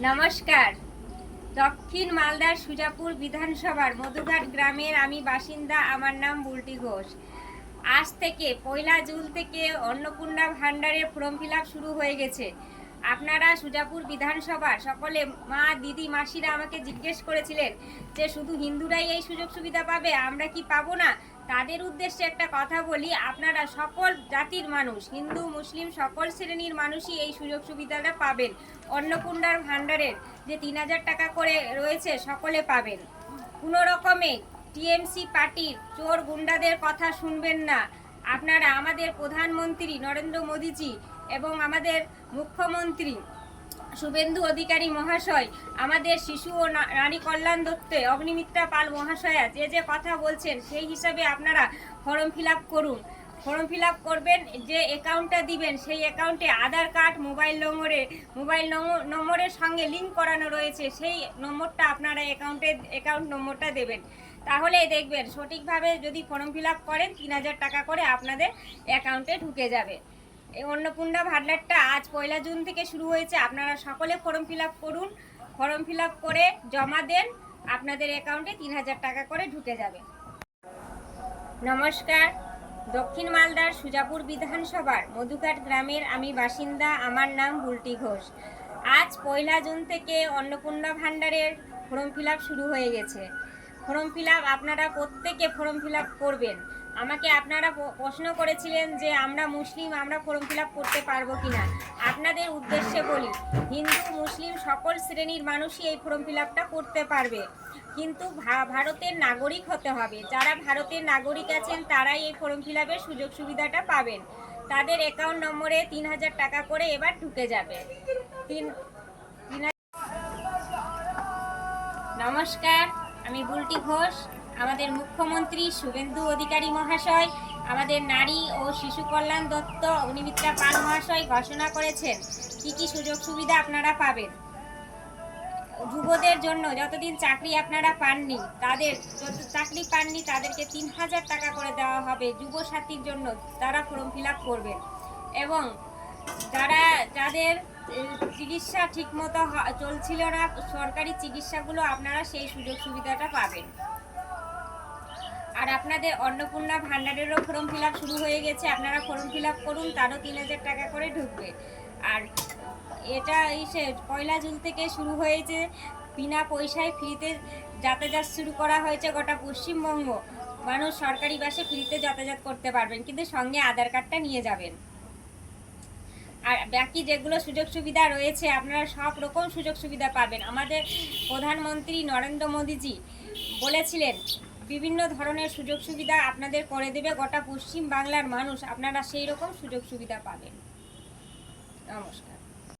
নমস্কার। দক্ষিণ মালদার সুজাপুর বিধানসভার মধুঘাট গ্রামের আমি বাসিন্দা। আমার নাম বুলটি ঘোষ। আজ থেকে 1 জুন থেকে অন্নপূর্ণা ভাণ্ডারের ফর্ম ফিল আপ শুরু হয়ে গেছে। আপনারা সুজাপুর বিধানসভার সকলে মা, দিদি, মাসিরা আমাকে জিজ্ঞেস করেছিলেন যে শুধু হিন্দুরাই এই সুযোগ সুবিধা পাবে, আমরা কি পাবো না। তাদের উদ্দেশ্যে একটা কথা বলি, আপনারা সকল জাতির মানুষ, হিন্দু মুসলিম সকল শ্রেণীর মানুষই এই সুযোগ সুবিধাটা পাবেন। অন্নপূর্ণার ভাণ্ডারের যে 3000 টাকা করে রয়েছে সকলে পাবেন। কোনো রকমে টিএমসি পার্টির চোর গুন্ডাদের কথা শুনবেন না। আপনারা আমাদের প্রধানমন্ত্রী নরেন্দ্র মোদীজি এবং আমাদের মুখ্যমন্ত্রী শুভেন্দু অধিকারী মহাশয়, আমাদের শিশু ও নারী কল্যাণ দপ্তরে অগ্নিমিত্রা পাল মহাশয়া যে কথা বলছেন সেই হিসাবে আপনারা ফর্ম ফিল আপ করুন। ফর্ম ফিল আপ করবেন, যে অ্যাকাউন্টটা দিবেন সেই অ্যাকাউন্টে আধার কার্ড, মোবাইল নম্বরের সঙ্গে লিঙ্ক করানো রয়েছে, সেই নম্বরটা আপনারা অ্যাকাউন্ট নম্বরটা দেবেন। তাহলে দেখবেন সঠিকভাবে যদি ফর্ম ফিল আপ করেন 3000 টাকা করে আপনাদের অ্যাকাউন্টে ঢুকে যাবে। এই অন্নপূর্ণা ভাণ্ডারটা আজ 1 জুন থেকে শুরু হয়েছে। আপনারা সকলে ফর্ম ফিল আপ করুন। ফর্ম ফিল আপ করে জমা দেন, আপনাদের অ্যাকাউন্টে 3000 টাকা করে ঢুকে যাবে। নমস্কার। দক্ষিণ মালদার সুজাপুর বিধানসভার মধুঘাট গ্রামের আমি বাসিন্দা। আমার নাম বুলটি ঘোষ। আজ 1 জুন থেকে অন্নপূর্ণা ভাণ্ডারের ফর্ম ফিল আপ শুরু হয়ে গেছে। ফর্ম ফিল আপ আপনারা প্রত্যেকে ফর্ম ফিল আপ করবেন। আমাকে আপনারা প্রশ্ন করেছিলেন যে আমরা মুসলিম, আমরা ফর্ম ফিল আপ করতে পারবো কিনা। আপনাদের উদ্দেশ্যে বলি, হিন্দু মুসলিম সকল শ্রেণীর মানুষই এই ফর্ম ফিল আপটা করতে পারবে, কিন্তু ভারতের নাগরিক হতে হবে। যারা ভারতের নাগরিক আছেন তারাই এই ফর্ম ফিল আপের সুযোগ সুবিধাটা পাবেন। তাদের অ্যাকাউন্ট নম্বরে 3000 টাকা করে এবার ঢুকে যাবে। নমস্কার, আমি বুলটি ঘোষ। আমাদের মুখ্যমন্ত্রী শুভেন্দু অধিকারী মহাশয়, আমাদের নারী ও শিশু কল্যাণ দপ্তর অগ্নিমিত্রা পাল মহাশয় ঘোষণা করেছেন কি কি সুযোগ সুবিধা আপনারা পাবেন। যুবদের জন্য যতদিন চাকরি আপনারা পাননি, তাদেরকে 3000 টাকা করে দেওয়া হবে। যুব সাথীর জন্য তারা ফর্ম ফিল আপ করবেন, এবং যাদের চিকিৎসা ঠিকমতো চলছিল না, সরকারি চিকিৎসাগুলো আপনারা সেই সুযোগ সুবিধাটা পাবেন। আর আপনাদের অন্নপূর্ণা ভাণ্ডারেরও ফর্ম ফিল আপ শুরু হয়ে গেছে। আপনারা ফর্ম ফিল আপ করুন, তারও 3000 টাকা করে ঢুকবে। আর এটা 1 জুন থেকে শুরু হয়েছে। বিনা পয়সায় ফ্রিতে যাতায়াত শুরু করা হয়েছে। গোটা পশ্চিমবঙ্গ মানুষ সরকারি বাসে ফ্রিতে যাতায়াত করতে পারবেন, কিন্তু সঙ্গে আধার কার্ডটা নিয়ে যাবেন। আর বাকি যেগুলো সুযোগ সুবিধা রয়েছে আপনারা সব রকম সুযোগ সুবিধা পাবেন। আমাদের প্রধানমন্ত্রী নরেন্দ্র মোদীজি বলেছিলেন বিভিন্ন ধরনের সুযোগ সুবিধা আপনাদের করে দেবে গোটা পশ্চিম বাংলার মানুষ। আপনারা সেই রকম সুযোগ সুবিধা পাবেন। নমস্কার।